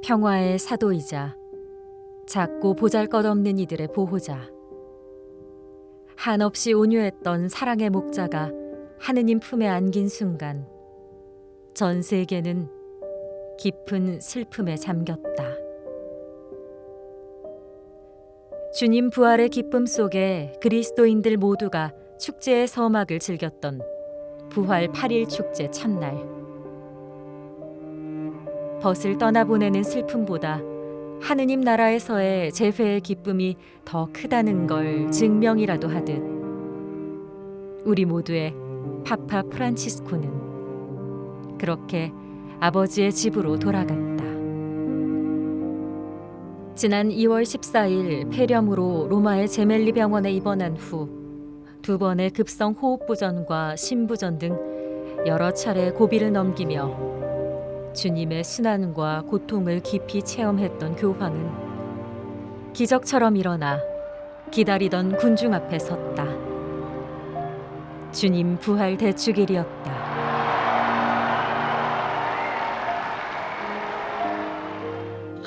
평화의 사도이자 작고 보잘것없는 이들의 보호자, 한없이 온유했던 사랑의 목자가 하느님 품에 안긴 순간 전 세계는 깊은 슬픔에 잠겼다. 주님 부활의 기쁨 속에 그리스도인들 모두가 축제의 서막을 즐겼던 부활 8일 축제 첫날, 벗을 떠나보내는 슬픔보다 하느님 나라에서의 재회의 기쁨이 더 크다는 걸 증명이라도 하듯 우리 모두의 파파 프란치스코는 그렇게 아버지의 집으로 돌아갔다. 지난 2월 14일 폐렴으로 로마의 제멜리 병원에 입원한 후 2번의 급성 호흡부전과 심부전 등 여러 차례 고비를 넘기며 주님의 순환과 고통을 깊이 체험했던 교황은 기적처럼 일어나 기다리던 군중 앞에 섰다. 주님 부활 대축일이었다.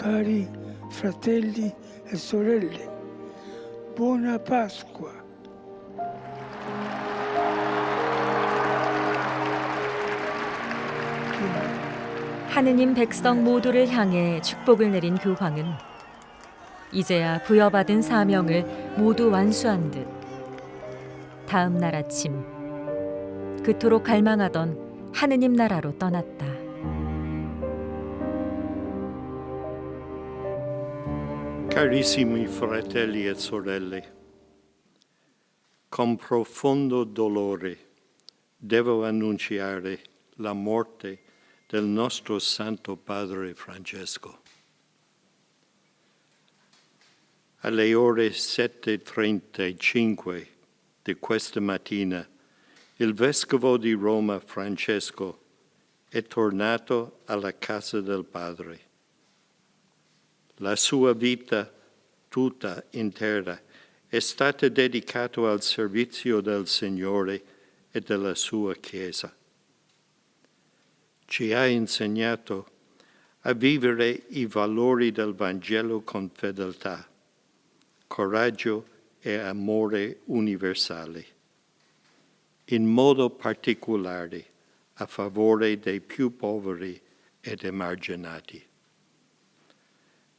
Cari fratelli e sorelle, buona Pasqua. 하느님 백성 모두를 향해 축복을 내린 교황은 이제야 부여받은 사명을 모두 완수한 듯 다음 날 아침 그토록 갈망하던 하느님 나라로 떠났다. Carissimi fratelli e sorelle, con profondo dolore devo annunciare la morte del nostro Santo Padre Francesco. Alle ore 7:35 di questa mattina il Vescovo di Roma Francesco è tornato alla casa del Padre. La sua vita tutta intera è stata dedicata al servizio del Signore e della sua Chiesa. Ci ha insegnato a vivere i valori del Vangelo con fedeltà, coraggio e amore universali, in modo particolare a favore dei più poveri ed emarginati.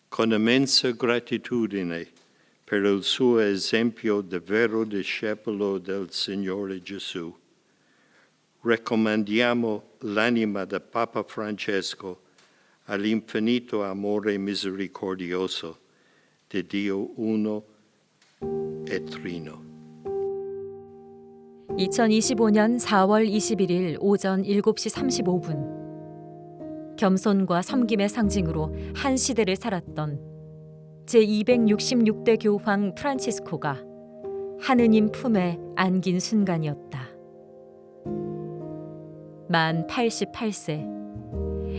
Con immensa gratitudine per il suo esempio di vero discepolo del Signore Gesù, raccomandiamo l'anima del Papa Francesco all'infinito amore misericordioso di Dio uno e trino. 2025년 4월 21일 오전 7시 35분 겸손과 섬김의 상징으로 한 시대를 살았던 제266대 교황 프란치스코가 하느님 품에 안긴 순간이었다. 만 88세,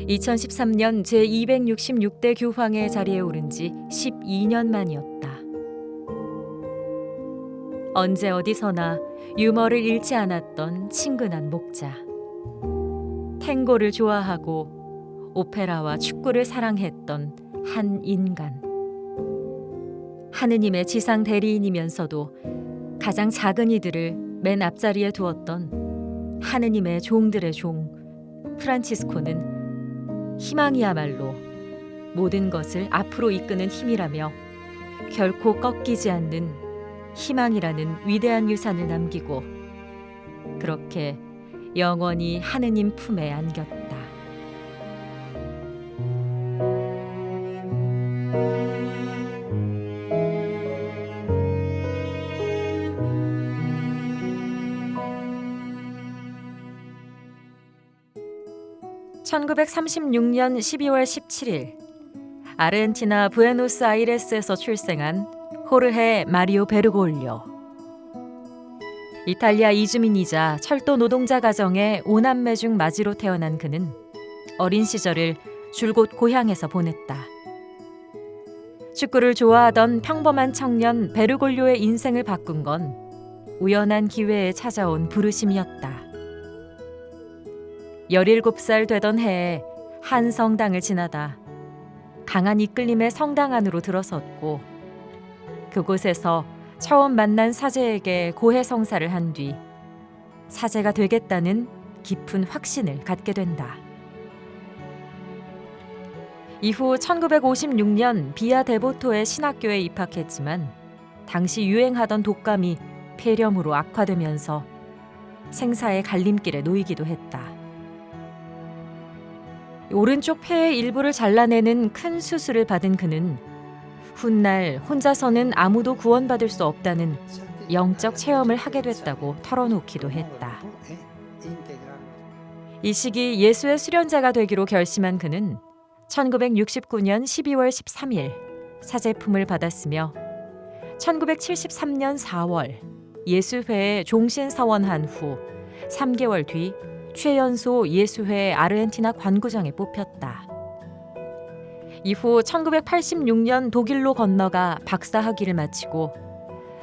2013년 제266대 교황의 자리에 오른 지 12년 만이었다. 언제 어디서나 유머를 잃지 않았던 친근한 목자, 탱고를 좋아하고 오페라와 축구를 사랑했던 한 인간, 하느님의 지상 대리인이면서도 가장 작은 이들을 맨 앞자리에 두었던 하느님의 종들의 종 프란치스코는 희망이야말로 모든 것을 앞으로 이끄는 힘이라며 결코 꺾이지 않는 희망이라는 위대한 유산을 남기고 그렇게 영원히 하느님 품에 안겼다. (1936년 12월 17일) 아르헨티나 부에노스아이레스에서 출생한 호르헤 마리오 베르골료. 이탈리아 이주민이자 철도 노동자 가정의 5남매 중 맞이로 태어난 그는 어린 시절을 줄곧 고향에서 보냈다. 축구를 좋아하던 평범한 청년 베르골료의 인생을 바꾼 건 우연한 기회에 찾아온 부르심이었다. 17살 되던 해에 한 성당을 지나다 강한 이끌림의 성당 안으로 들어섰고 그곳에서 처음 만난 사제에게 고해 성사를 한 뒤 사제가 되겠다는 깊은 확신을 갖게 된다. 이후 1956년 비아 데보토의 신학교에 입학했지만 당시 유행하던 독감이 폐렴으로 악화되면서 생사의 갈림길에 놓이기도 했다. 오른쪽 폐의 일부를 잘라내는 큰 수술을 받은 그는 훗날 혼자서는 아무도 구원받을 수 없다는 영적 체험을 하게 됐다고 털어놓기도 했다. 이 시기 예수의 수련자가 되기로 결심한 그는 1969년 12월 13일 사제품을 받았으며 1973년 4월 예수회에 종신서원한 후 3개월 뒤 최연소 예수회 아르헨티나 관구장에 뽑혔다. 이후 1986년 독일로 건너가 박사학위를 마치고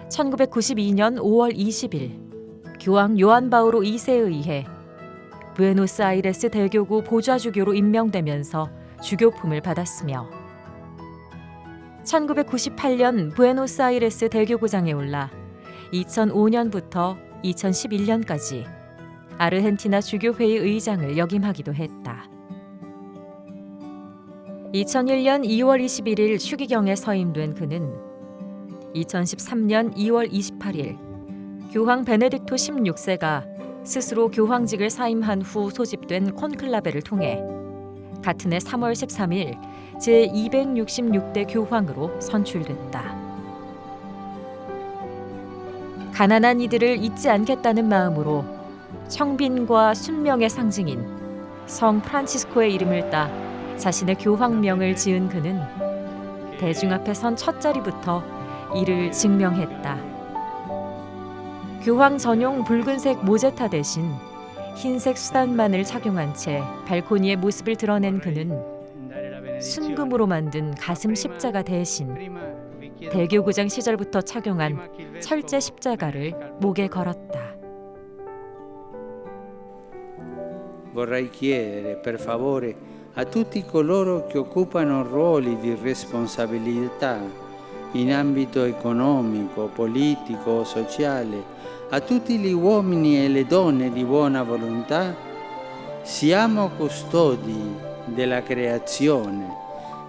1992년 5월 20일 교황 요한 바오로 2세에 의해 부에노스아이레스 대교구 보좌주교로 임명되면서 주교품을 받았으며 1998년 부에노스아이레스 대교구장에 올라 2005년부터 2011년까지 아르헨티나 주교회의 의장을 역임하기도 했다. 2001년 2월 21일 추기경에 서임된 그는 2013년 2월 28일 교황 베네딕토 16세가 스스로 교황직을 사임한 후 소집된 콘클라베를 통해 같은 해 3월 13일 제266대 교황으로 선출됐다. 가난한 이들을 잊지 않겠다는 마음으로 청빈과 순명의 상징인 성 프란치스코의 이름을 따 자신의 교황명을 지은 그는 대중 앞에 선 첫 자리부터 이를 증명했다. 교황 전용 붉은색 모제타 대신 흰색 수단만을 착용한 채 발코니의 모습을 드러낸 그는 순금으로 만든 가슴 십자가 대신 대교구장 시절부터 착용한 철제 십자가를 목에 걸었다. Vorrei chiedere per favore a tutti coloro che occupano ruoli di responsabilità in ambito economico, politico o sociale, a tutti gli uomini e le donne di buona volontà, siamo custodi della creazione,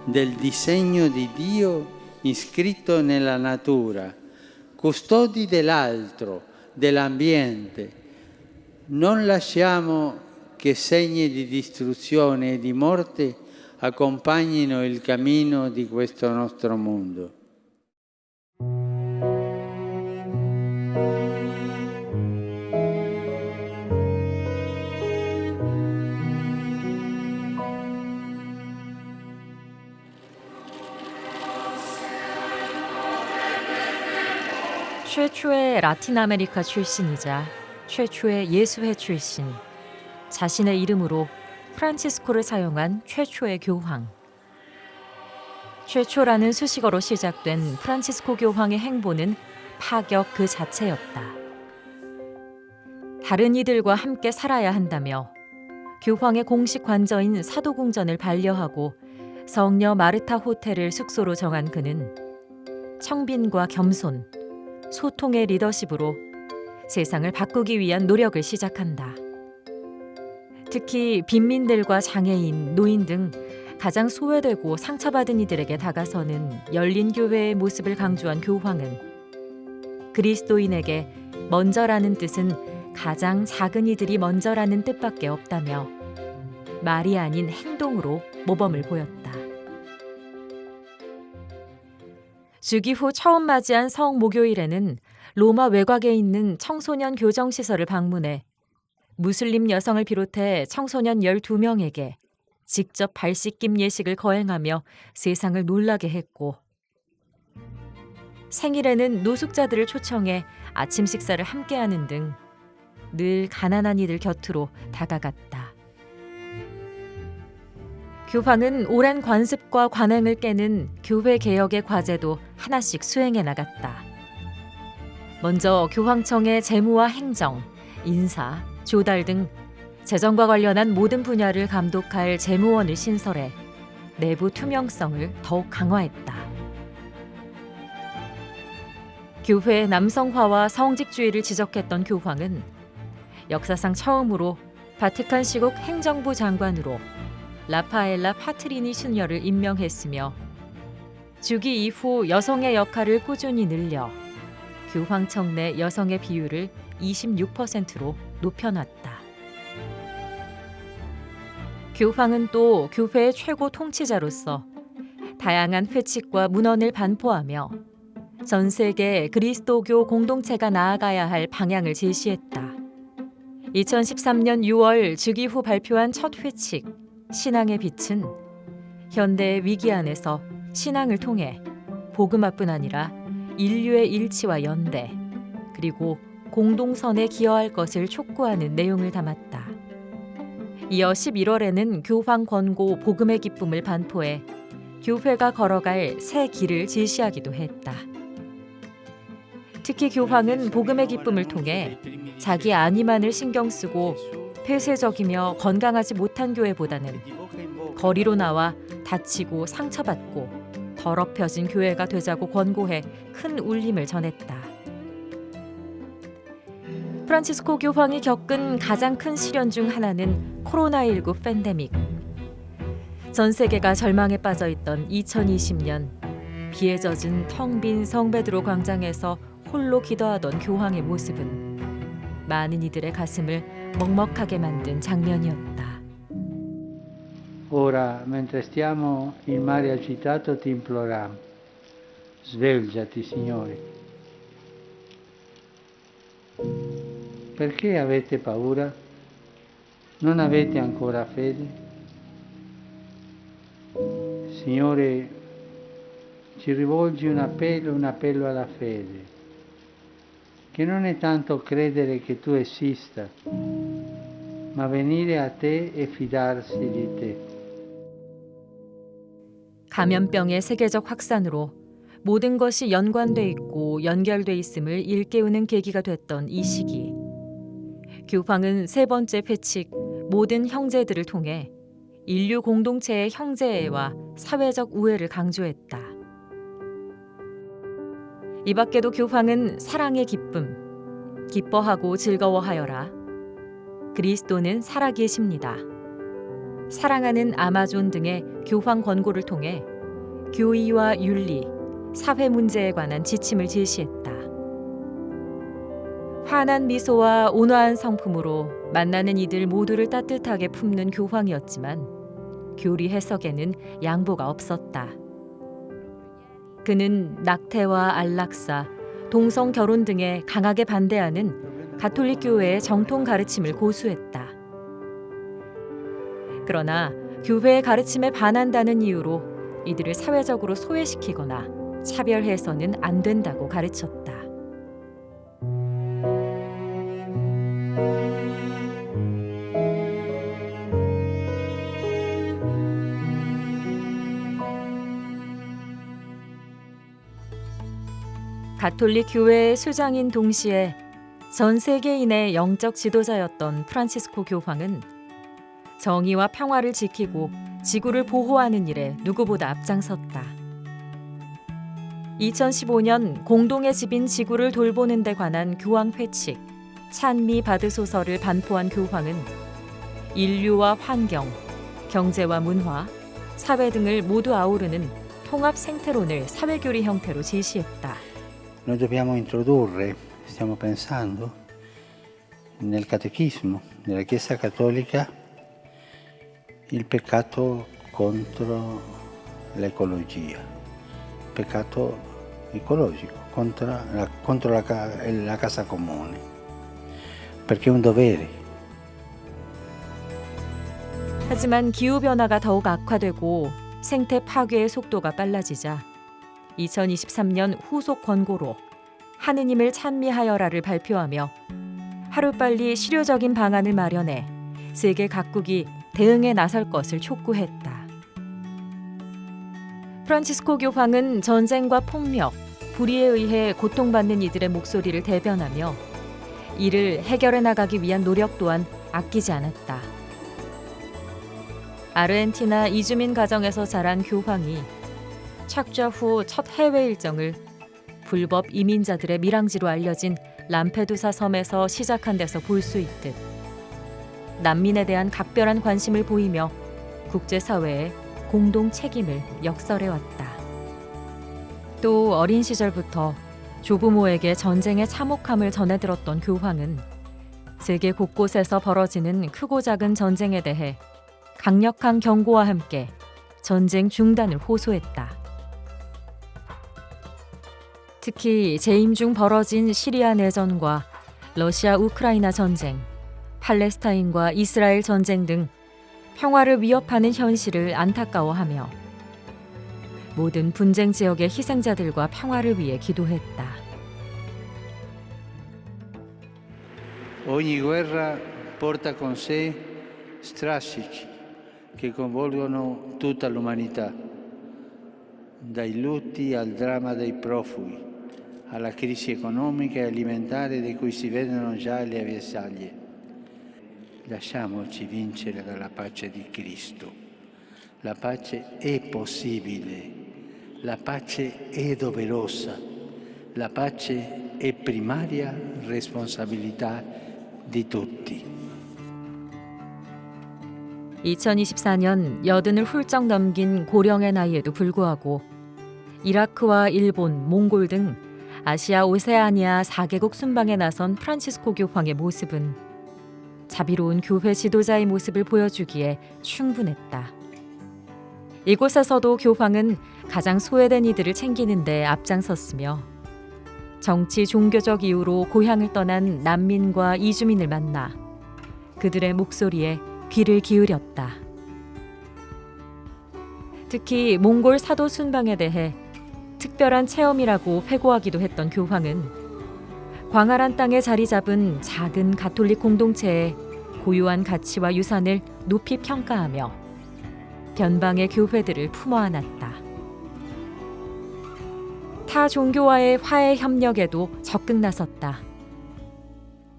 del disegno di Dio iscritto nella natura, custodi dell'altro, dell'ambiente. Non lasciamo che segni di distruzione e di morte accompagnino il cammino di questo nostro mondo. 최초의 라틴 아메리카 출신이자 최초의 예수회 출신, 자신의 이름으로 프란치스코를 사용한 최초의 교황. 최초라는 수식어로 시작된 프란치스코 교황의 행보는 파격 그 자체였다. 다른 이들과 함께 살아야 한다며 교황의 공식 관저인 사도궁전을 반려하고 성녀 마르타 호텔을 숙소로 정한 그는 청빈과 겸손, 소통의 리더십으로 세상을 바꾸기 위한 노력을 시작한다. 특히 빈민들과 장애인, 노인 등 가장 소외되고 상처받은 이들에게 다가서는 열린 교회의 모습을 강조한 교황은 그리스도인에게 먼저라는 뜻은 가장 작은 이들이 먼저라는 뜻밖에 없다며 말이 아닌 행동으로 모범을 보였다. 즉위 후 처음 맞이한 성목요일에는 로마 외곽에 있는 청소년 교정시설을 방문해 무슬림 여성을 비롯해 청소년 12명에게 직접 발 씻김 예식을 거행하며 세상을 놀라게 했고, 생일에는 노숙자들을 초청해 아침 식사를 함께하는 등 늘 가난한 이들 곁으로 다가갔다. 교황은 오랜 관습과 관행을 깨는 교회 개혁의 과제도 하나씩 수행해 나갔다. 먼저 교황청의 재무와 행정, 인사, 조달 등 재정과 관련한 모든 분야를 감독할 재무원을 신설해 내부 투명성을 더욱 강화했다. 교회의 남성화와 성직주의를 지적했던 교황은 역사상 처음으로 바티칸 시국 행정부 장관으로 라파엘라 파트리니 수녀를 임명했으며 주기 이후 여성의 역할을 꾸준히 늘려 교황청 내 여성의 비율을 26%로 높여놨다. 교황은 또 교회의 최고 통치자로서 다양한 회칙과 문헌을 반포하며 전 세계 그리스도교 공동체가 나아가야 할 방향을 제시했다. 2013년 6월 즉위 후 발표한 첫 회칙 신앙의 빛은 현대의 위기 안에서 신앙을 통해 복음화뿐 아니라 인류의 일치와 연대 그리고 공동선에 기여할 것을 촉구하는 내용을 담았다. 이어 11월에는 교황 권고 복음의 기쁨을 반포해 교회가 걸어갈 새 길을 제시하기도 했다. 특히 교황은 복음의 기쁨을 통해 자기 안위만을 신경 쓰고 폐쇄적이며 건강하지 못한 교회보다는 거리로 나와 다치고 상처받고 더럽혀진 교회가 되자고 권고해 큰 울림을 전했다. 프란치스코 교황이 겪은 가장 큰 시련 중 하나는 코로나19 팬데믹. 전 세계가 절망에 빠져 있던 2020년 비에 젖은 텅 빈 성베드로 광장에서 홀로 기도하던 교황의 모습은 많은 이들의 가슴을 먹먹하게 만든 장면이었다. Ora, mentre stiamo il mare agitato, ti imploriamo. Svegliati, Signore. Perché avete paura? Non avete ancora fede? Signore, ci rivolgi un appello alla fede, che non è tanto credere che tu esista, ma venire a te e fidarsi di te. 감염병의 세계적 확산으로 모든 것이 연관돼 있고 연결돼 있음을 일깨우는 계기가 됐던 이 시기. 교황은 세 번째 회칙 모든 형제들을 통해 인류 공동체의 형제애와 사회적 우애를 강조했다. 이 밖에도 교황은 사랑의 기쁨, 기뻐하고 즐거워하여라. 그리스도는 살아계십니다. 사랑하는 아마존 등의 교황 권고를 통해 교의와 윤리, 사회 문제에 관한 지침을 제시했다. 환한 미소와 온화한 성품으로 만나는 이들 모두를 따뜻하게 품는 교황이었지만 교리 해석에는 양보가 없었다. 그는 낙태와 안락사, 동성 결혼 등에 강하게 반대하는 가톨릭 교회의 정통 가르침을 고수했다. 그러나 교회의 가르침에 반한다는 이유로 이들을 사회적으로 소외시키거나 차별해서는 안 된다고 가르쳤다. 가톨릭 교회의 수장인 동시에 전 세계인의 영적 지도자였던 프란치스코 교황은 정의와 평화를 지키고 지구를 보호하는 일에 누구보다 앞장섰다. 2015년 공동의 집인 지구를 돌보는 데 관한 교황 회칙 찬미 받으소서를 반포한 교황은 인류와 환경, 경제와 문화, 사회 등을 모두 아우르는 통합 생태론을 사회교리 형태로 제시했다. Noi dobbiamo introdurre, stiamo pensando, nel catechismo della Chiesa Cattolica il peccato contro l'ecologia, peccato ecologico, contro la casa comune, perché è un dovere. 하지만 기후변화가 더욱 악화되고 생태 파괴의 속도가 빨라지자 2023년 후속 권고로 하느님을 찬미하여라를 발표하며 하루빨리 실효적인 방안을 마련해 세계 각국이 대응에 나설 것을 촉구했다. 프란치스코 교황은 전쟁과 폭력, 불의에 의해 고통받는 이들의 목소리를 대변하며 이를 해결해 나가기 위한 노력 또한 아끼지 않았다. 아르헨티나 이주민 가정에서 자란 교황이 착좌 후 첫 해외 일정을 불법 이민자들의 밀항지로 알려진 람페두사 섬에서 시작한 데서 볼 수 있듯 난민에 대한 각별한 관심을 보이며 국제사회에 공동 책임을 역설해왔다. 또 어린 시절부터 조부모에게 전쟁의 참혹함을 전해들었던 교황은 세계 곳곳에서 벌어지는 크고 작은 전쟁에 대해 강력한 경고와 함께 전쟁 중단을 호소했다. 특히 재임 중 벌어진 시리아 내전과 러시아 우크라이나 전쟁, 팔레스타인과 이스라엘 전쟁 등 평화를 위협하는 현실을 안타까워하며 모든 분쟁 지역의 희생자들과 평화를 위해 기도했다. Ogni guerra porta con sé strascichi che coinvolgono tutta l'umanità, dai lutti al dramma dei profughi, alla crisi economica e alimentare di cui si vedono già le avvisaglie. Lasciamoci vincere dalla pace di Cristo. La pace è possibile, la pace è doverosa, la pace è primaria responsabilità di tutti. 2024년 80을 훌쩍 넘긴 고령의 나이에도 불구하고 이라크와 일본, 몽골 등 아시아 오세아니아 4개국 순방에 나선 프란치스코 교황의 모습은 자비로운 교회 지도자의 모습을 보여주기에 충분했다. 이곳에서도 교황은 가장 소외된 이들을 챙기는 데 앞장섰으며 정치, 종교적 이유로 고향을 떠난 난민과 이주민을 만나 그들의 목소리에 귀를 기울였다. 특히 몽골 사도 순방에 대해 특별한 체험이라고 회고하기도 했던 교황은 광활한 땅에 자리 잡은 작은 가톨릭 공동체의 고유한 가치와 유산을 높이 평가하며 변방의 교회들을 품어 안았다. 타 종교와의 화해 협력에도 적극 나섰다.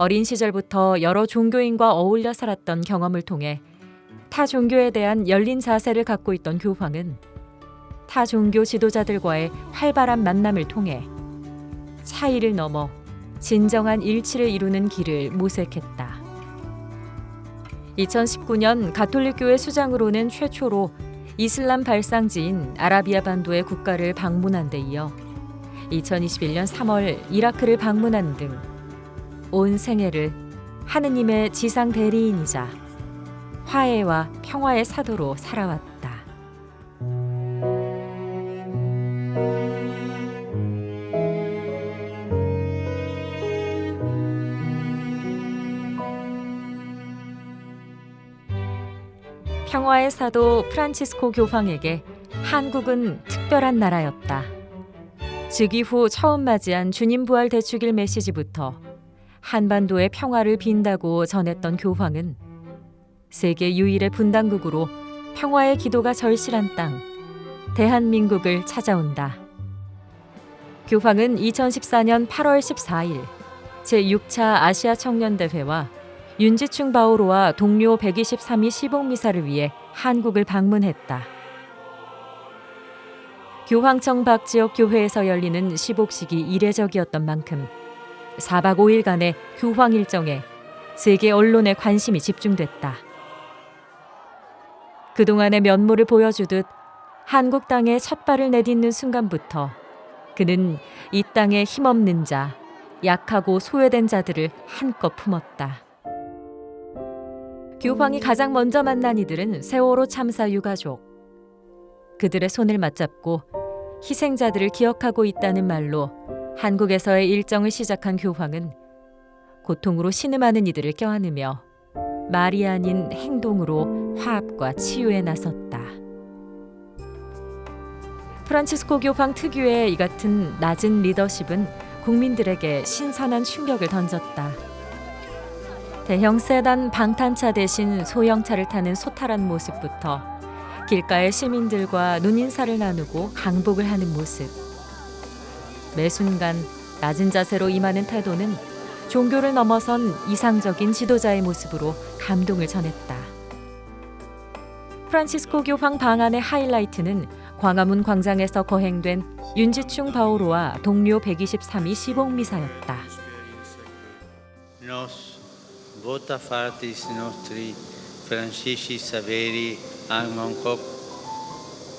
어린 시절부터 여러 종교인과 어울려 살았던 경험을 통해 타 종교에 대한 열린 자세를 갖고 있던 교황은 타 종교 지도자들과의 활발한 만남을 통해 차이를 넘어 진정한 일치를 이루는 길을 모색했다. 2019년 가톨릭교회 수장으로는 최초로 이슬람 발상지인 아라비아 반도의 국가를 방문한 데 이어 2021년 3월 이라크를 방문한 등 온 생애를 하느님의 지상 대리인이자 화해와 평화의 사도로 살아왔다. 평화의 사도 프란치스코 교황에게 한국은 특별한 나라였다. 즉위 후 처음 맞이한 주님 부활 대축일 메시지부터 한반도의 평화를 빈다고 전했던 교황은 세계 유일의 분당국으로 평화의 기도가 절실한 땅, 대한민국을 찾아온다. 교황은 2014년 8월 14일 제6차 아시아 청년대회와 윤지충 바오로와 동료 123위 시복미사를 위해 한국을 방문했다. 교황청 밖 지역 교회에서 열리는 시복식이 이례적이었던 만큼 4박 5일간의 교황 일정에 세계 언론의 관심이 집중됐다. 그동안의 면모를 보여주듯 한국 땅에 첫 발을 내딛는 순간부터 그는 이 땅에 힘없는 자, 약하고 소외된 자들을 한껏 품었다. 교황이 가장 먼저 만난 이들은 세월호 참사 유가족. 그들의 손을 맞잡고 희생자들을 기억하고 있다는 말로 한국에서의 일정을 시작한 교황은 고통으로 신음하는 이들을 껴안으며 말이 아닌 행동으로 화합과 치유에 나섰다. 프란치스코 교황 특유의 이 같은 낮은 리더십은 국민들에게 신선한 충격을 던졌다. 대형 세단 방탄차 대신 소형차를 타는 소탈한 모습부터 길가의 시민들과 눈인사를 나누고 강복을 하는 모습. 매 순간 낮은 자세로 임하는 태도는 종교를 넘어선 이상적인 지도자의 모습으로 감동을 전했다. 프란치스코 교황 방한의 하이라이트는 광화문 광장에서 거행된 윤지충 바오로와 동료 123이 시복 미사였다. Nos vota fratres nostri Francisci Saveri Amon Cop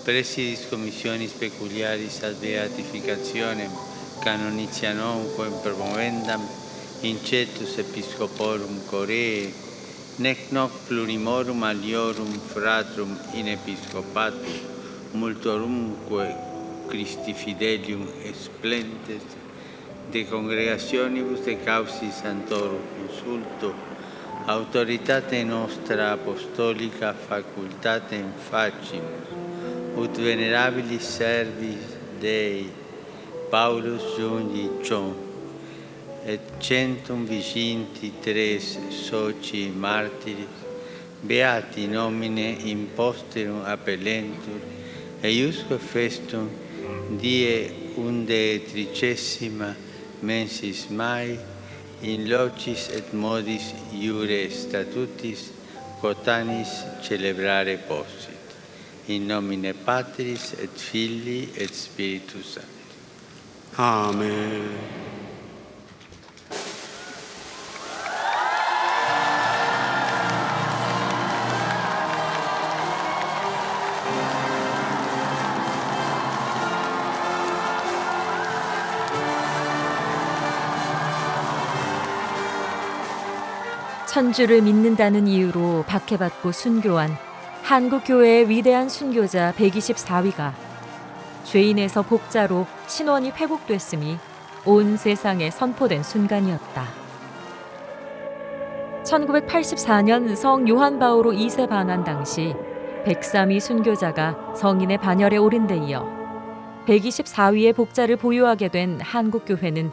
presidis commissionis peculiaris ad beatificationem canonicianumque promovendam incetus episcoporum Coree nec noc plurimorum aliorum fratrum in episcopatum multorumque Christi fidelium esplentes de congregationibus de causis santorum consulto autoritate nostra apostolica facultatem facimus ut venerabilis servis Dei Paulus Jungiccion et 123 soci martiris beati nomine imposterum appellentur eiusque festum die 11 mensis Mai in locis et modis iure statutis quotanis celebrare possit. In nomine Patris et Filii et Spiritus Sancti. 아멘. 천주를 믿는다는 이유로 박해받고 순교한 한국교회의 위대한 순교자 124위가 죄인에서 복자로 신원이 회복됐음이 온 세상에 선포된 순간이었다. 1984년 성 요한 바오로 2세 방한 당시 103위 순교자가 성인의 반열에 오른 데 이어 124위의 복자를 보유하게 된 한국교회는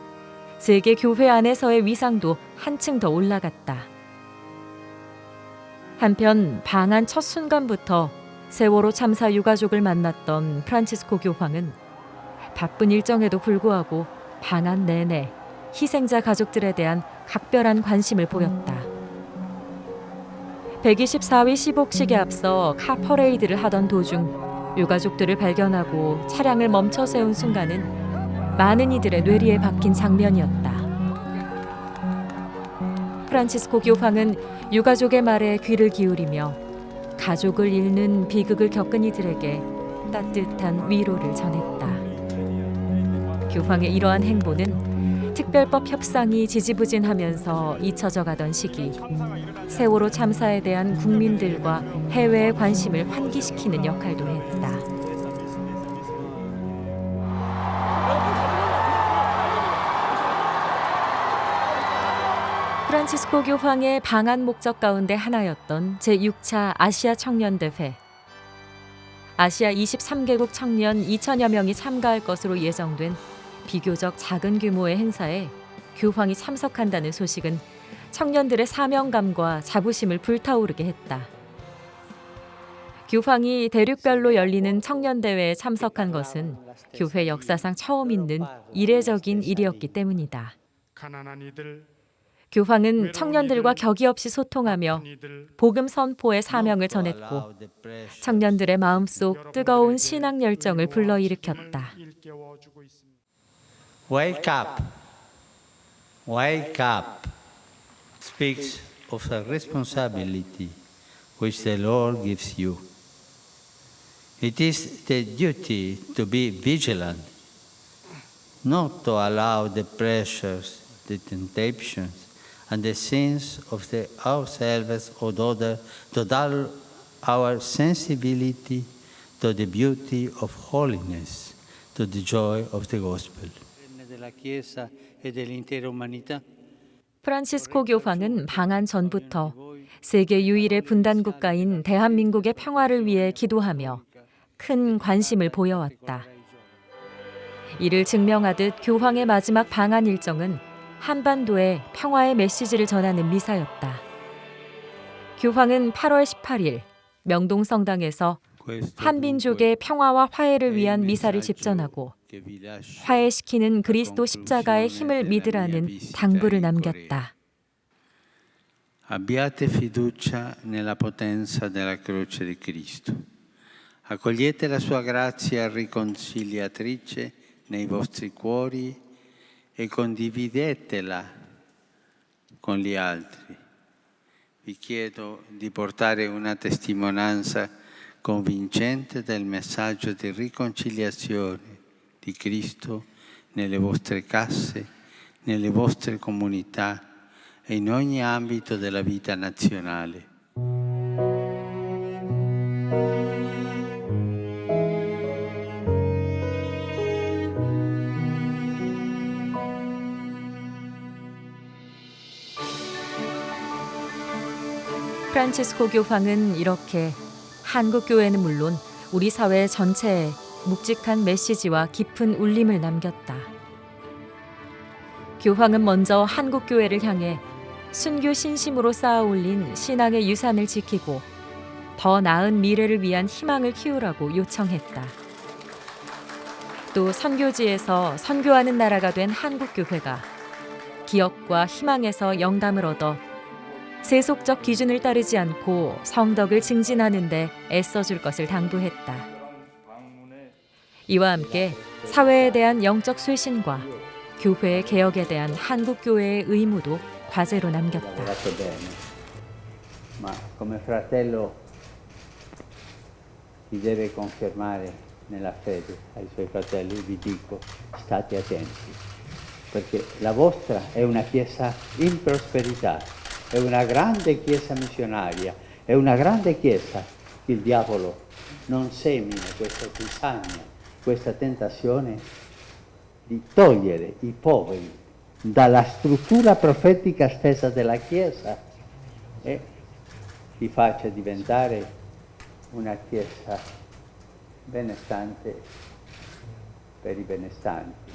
세계 교회 안에서의 위상도 한층 더 올라갔다. 한편 방한 첫 순간부터 세월호 참사 유가족을 만났던 프란치스코 교황은 바쁜 일정에도 불구하고 방한 내내 희생자 가족들에 대한 각별한 관심을 보였다. 124위 시복식에 앞서 카 퍼레이드를 하던 도중 유가족들을 발견하고 차량을 멈춰 세운 순간은 많은 이들의 뇌리에 박힌 장면이었다. 프란치스코 교황은 유가족의 말에 귀를 기울이며 가족을 잃는 비극을 겪은 이들에게 따뜻한 위로를 전했다. 교황의 이러한 행보는 특별법 협상이 지지부진하면서 잊혀져 가던 시기, 세월호 참사에 대한 국민들과 해외의 관심을 환기시키는 역할도 했다. 프란치스코 교황의 방한 목적 가운데 하나였던 제6차 아시아 청년대회. 아시아 23개국 청년 2천여 명이 참가할 것으로 예정된 비교적 작은 규모의 행사에 교황이 참석한다는 소식은 청년들의 사명감과 자부심을 불타오르게 했다. 교황이 대륙별로 열리는 청년대회에 참석한 것은 교회 역사상 처음 있는 이례적인 일이었기 때문이다. 가난한 이들, 교황은 청년들과 격이 없이 소통하며 복음 선포의 사명을 전했고 청년들의 마음속 뜨거운 신앙 열정을 불러일으켰다. Wake up. Wake up speaks of the responsibility which the Lord gives you. It is the duty to be vigilant, not to allow the pressures, the temptations, and the sins of ourselves or others to dull our sensibility to the beauty of holiness, to the joy of the gospel. 프란치스코 교황은 방한 전부터 세계 유일의 분단 국가인 대한민국의 평화를 위해 기도하며 큰 관심을 보여왔다. 이를 증명하듯 교황의 마지막 방한 일정은 한반도에 평화의 메시지를 전하는 미사였다. 교황은 8월 18일 명동성당에서 한민족의 평화와 화해를 위한 미사를 집전하고 화해시키는 그리스도 십자가의 힘을 믿으라는 당부를 남겼다. Abbiate fiducia nella potenza della croce di Cristo. Accogliete la sua grazia riconciliatrice nei vostri cuori e condividetela con gli altri. Vi chiedo di portare una testimonianza convincente del messaggio di riconciliazione di Cristo nelle vostre case, nelle vostre comunità e in ogni ambito della vita nazionale. 프란치스코 교황은 이렇게 한국 교회는 물론 우리 사회 전체에 묵직한 메시지와 깊은 울림을 남겼다. 교황은 먼저 한국 교회를 향해 순교 신심으로 쌓아 올린 신앙의 유산을 지키고 더 나은 미래를 위한 희망을 키우라고 요청했다. 또 선교지에서 선교하는 나라가 된 한국 교회가 기억과 희망에서 영감을 얻어 세속적 기준을 따르지 않고 성덕을 증진하는 데 애써줄 것을 당부했다. 이와 함께 사회에 대한 영적 쇄신과 교회의 개혁에 대한 한국 교회의 의무도 과제로 남겼다. Ma come fratello ti deve confermare nella fede ai suoi fratelli, vi dico, state attenti, perché la vostra è una chiesa in prosperità, è una grande chiesa missionaria, è una grande chiesa. Il diavolo non semina questa cizzagna, questa tentazione di togliere i poveri dalla struttura profetica stessa della Chiesa e ti faccia diventare una Chiesa benestante per i benestanti,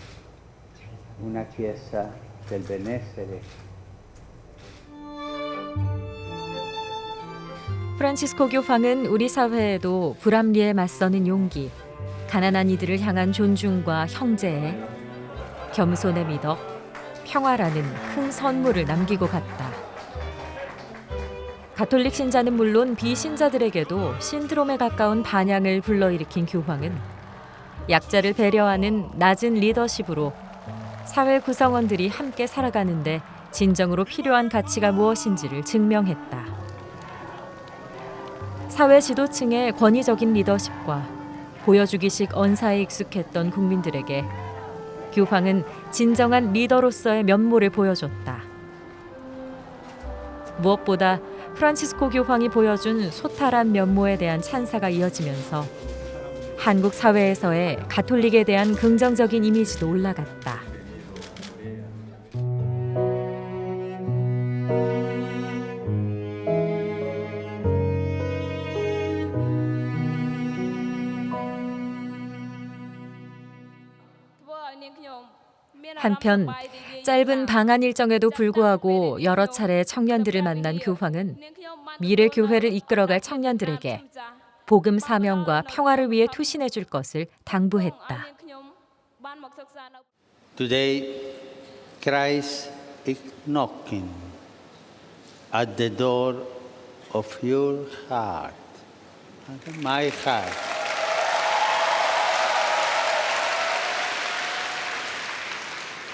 una Chiesa del benessere. 프란치스코 교황은 우리 사회에도 불합리에 맞서는 용기, 가난한 이들을 향한 존중과 형제애, 겸손의 미덕, 평화라는 큰 선물을 남기고 갔다. 가톨릭 신자는 물론 비신자들에게도 신드롬에 가까운 반향을 불러일으킨 교황은 약자를 배려하는 낮은 리더십으로 사회 구성원들이 함께 살아가는데 진정으로 필요한 가치가 무엇인지를 증명했다. 사회 지도층의 권위적인 리더십과 보여주기식 언사에 익숙했던 국민들에게 교황은 진정한 리더로서의 면모를 보여줬다. 무엇보다 프란치스코 교황이 보여준 소탈한 면모에 대한 찬사가 이어지면서 한국 사회에서의 가톨릭에 대한 긍정적인 이미지도 올라갔다. 한편 짧은 방한 일정에도 불구하고 여러 차례 청년들을 만난 교황은 미래 교회를 이끌어갈 청년들에게 복음 사명과 평화를 위해 투신해 줄 것을 당부했다. Today, Christ is knocking at the door of your heart, my heart.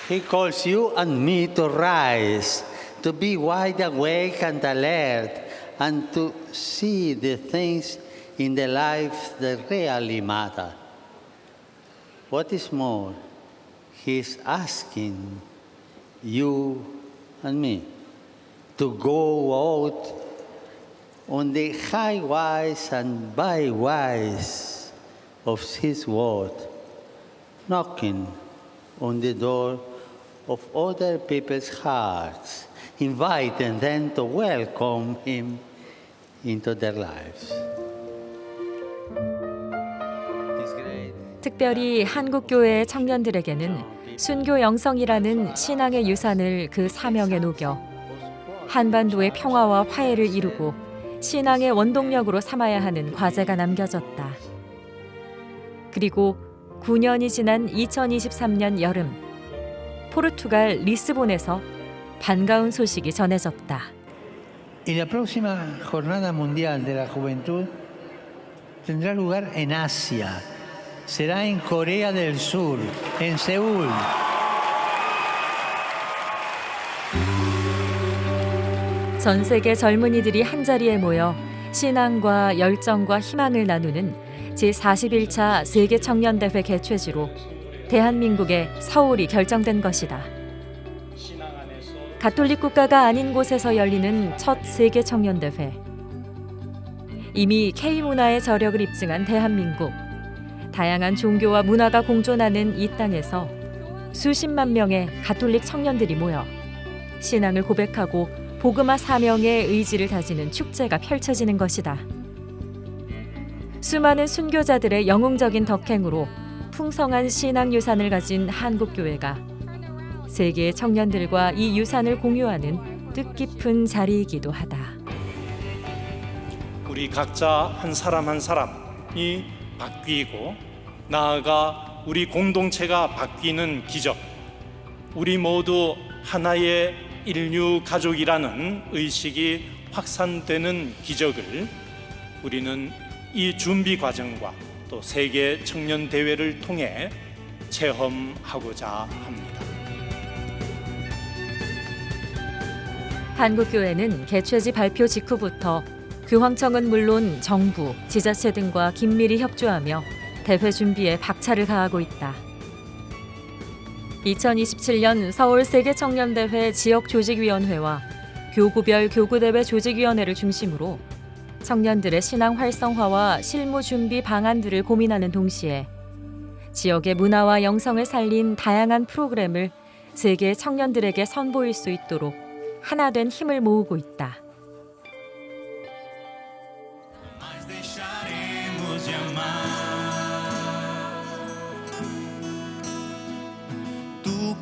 He calls you and me to rise, to be wide awake and alert, and to see the things in the life that really matter. What is more, He's asking you and me to go out on the highways and byways of His word, knocking on the door of other people's hearts, inviting them to welcome Him into their lives. 특별히 한국 교회의 청년들에게는 순교 영성이라는 신앙의 유산을 그 사명에 녹여 한반도의 평화와 화해를 이루고 신앙의 원동력으로 삼아야 하는 과제가 남겨졌다. 그리고 9년이 지난 2023년 여름, 포르투갈 리스본에서 반가운 소식이 전해졌다. Y la próxima Jornada Mundial de la Juventud tendrá lugar en Asia. Será en Corea del Sur, en Seúl. 전 세계 젊은이들이 한자리에 모여 신앙과 열정과 희망을 나누는 제41차 세계 청년대회 개최지로 대한민국의 서울이 결정된 것이다. 가톨릭 국가가 아닌 곳에서 열리는 첫 세계 청년대회. 이미 K문화의 저력을 입증한 대한민국. 다양한 종교와 문화가 공존하는 이 땅에서 수십만 명의 가톨릭 청년들이 모여 신앙을 고백하고 복음화 사명의 의지를 다지는 축제가 펼쳐지는 것이다. 수많은 순교자들의 영웅적인 덕행으로 풍성한 신앙 유산을 가진 한국교회가 세계의 청년들과 이 유산을 공유하는 뜻깊은 자리이기도 하다. 우리 각자 한 사람 한 사람이 바뀌고 나아가 우리 공동체가 바뀌는 기적, 우리 모두 하나의 인류 가족이라는 의식이 확산되는 기적을 우리는 이 준비 과정과 또 세계 청년 대회를 통해 체험하고자 합니다. 한국교회는 개최지 발표 직후부터 교황청은 물론 정부, 지자체 등과 긴밀히 협조하며 대회 준비에 박차를 가하고 있다. 2027년 서울 세계청년대회 지역조직위원회와 교구별 교구대회 조직위원회를 중심으로 청년들의 신앙 활성화와 실무 준비 방안들을 고민하는 동시에 지역의 문화와 영성을 살린 다양한 프로그램을 세계 청년들에게 선보일 수 있도록 하나 된 힘을 모으고 있다.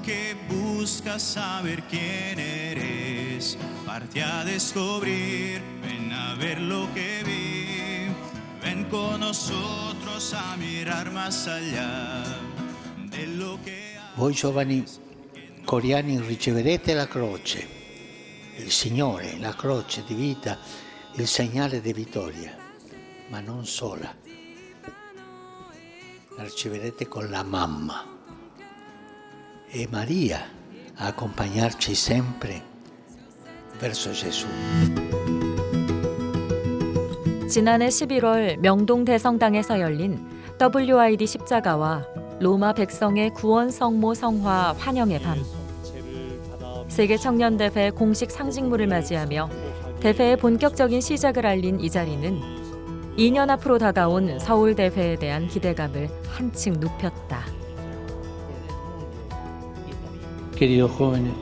Que buscas saber quién eres, parte a descubrir, ven a ver lo que vi, ven con nosotros a mirar más allá de lo que Voi giovani coreani riceverete la croce, il Signore, la croce di vita, il segnale di vittoria, ma non sola. La riceverete con la mamma. E Maria a accompagnarci sempre verso Gesù. 지난해 11월 명동 대성당에서 열린 WID 십자가와 로마 백성의 구원 성모 성화 환영의 밤. 세계 청년대회 공식 상징물을 맞이하며 대회의 본격적인 시작을 알린 이 자리는 2년 앞으로 다가온 서울대회에 대한 기대감을 한층 높였다. Queridos jóvenes,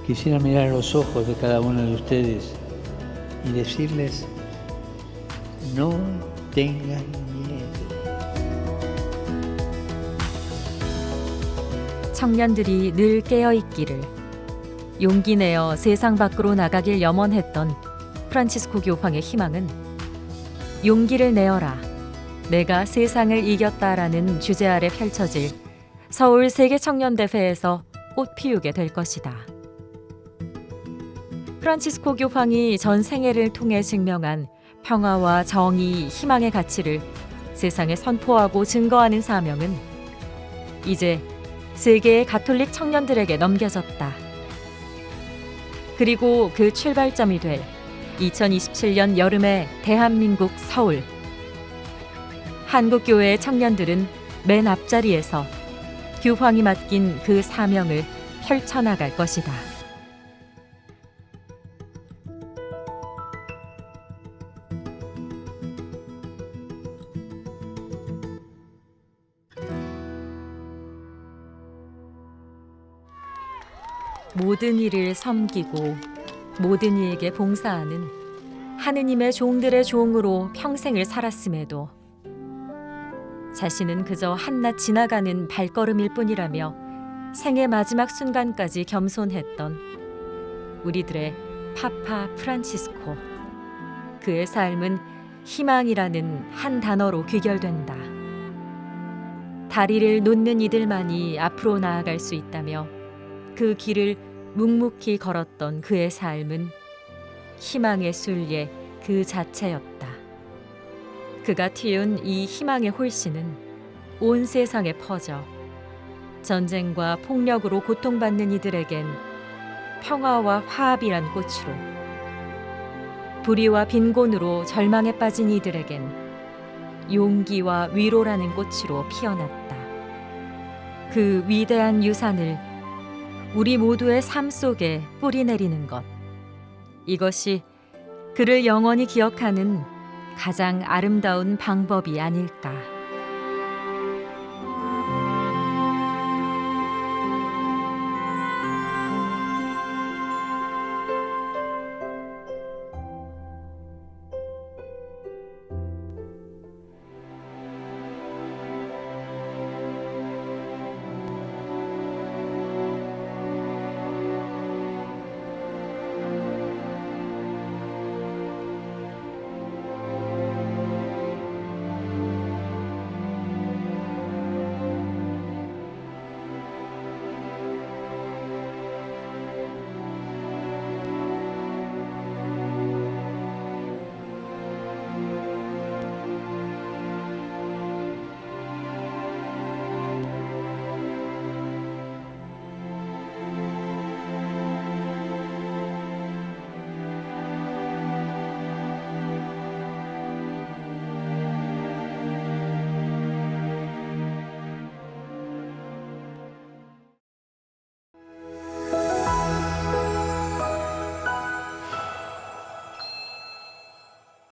quisiera mirar a los ojos de cada uno de ustedes y decirles, no tengan miedo. 청년들이 늘 깨어있기를, 용기 내어 세상 밖으로 나가길 염원했던 프란치스코 교황의 희망은 용기를 내어라, 내가 세상을 이겼다라는 주제 아래 펼쳐질 서울 세계청년대회에서 꽃피우게 될 것이다. 프란치스코 교황이 전 생애를 통해 증명한 평화와 정의, 희망의 가치를 세상에 선포하고 증거하는 사명은 이제 세계의 가톨릭 청년들에게 넘겨졌다. 그리고 그 출발점이 될 2027년 여름의 대한민국 서울. 한국교회의 청년들은 맨 앞자리에서 교황이 맡긴 그 사명을 펼쳐나갈 것이다. 모든 일을 섬기고 모든 이에게 봉사하는 하느님의 종들의 종으로 평생을 살았음에도 자신은 그저 한낱 지나가는 발걸음일 뿐이라며 생의 마지막 순간까지 겸손했던 우리들의 파파 프란치스코. 그의 삶은 희망이라는 한 단어로 귀결된다. 다리를 놓는 이들만이 앞으로 나아갈 수 있다며 그 길을 묵묵히 걸었던 그의 삶은 희망의 순례 그 자체였다. 그가 틔운 이 희망의 홀씨는 온 세상에 퍼져 전쟁과 폭력으로 고통받는 이들에겐 평화와 화합이란 꽃으로, 불의와 빈곤으로 절망에 빠진 이들에겐 용기와 위로라는 꽃으로 피어났다. 그 위대한 유산을 우리 모두의 삶 속에 뿌리내리는 것, 이것이 그를 영원히 기억하는 가장 아름다운 방법이 아닐까.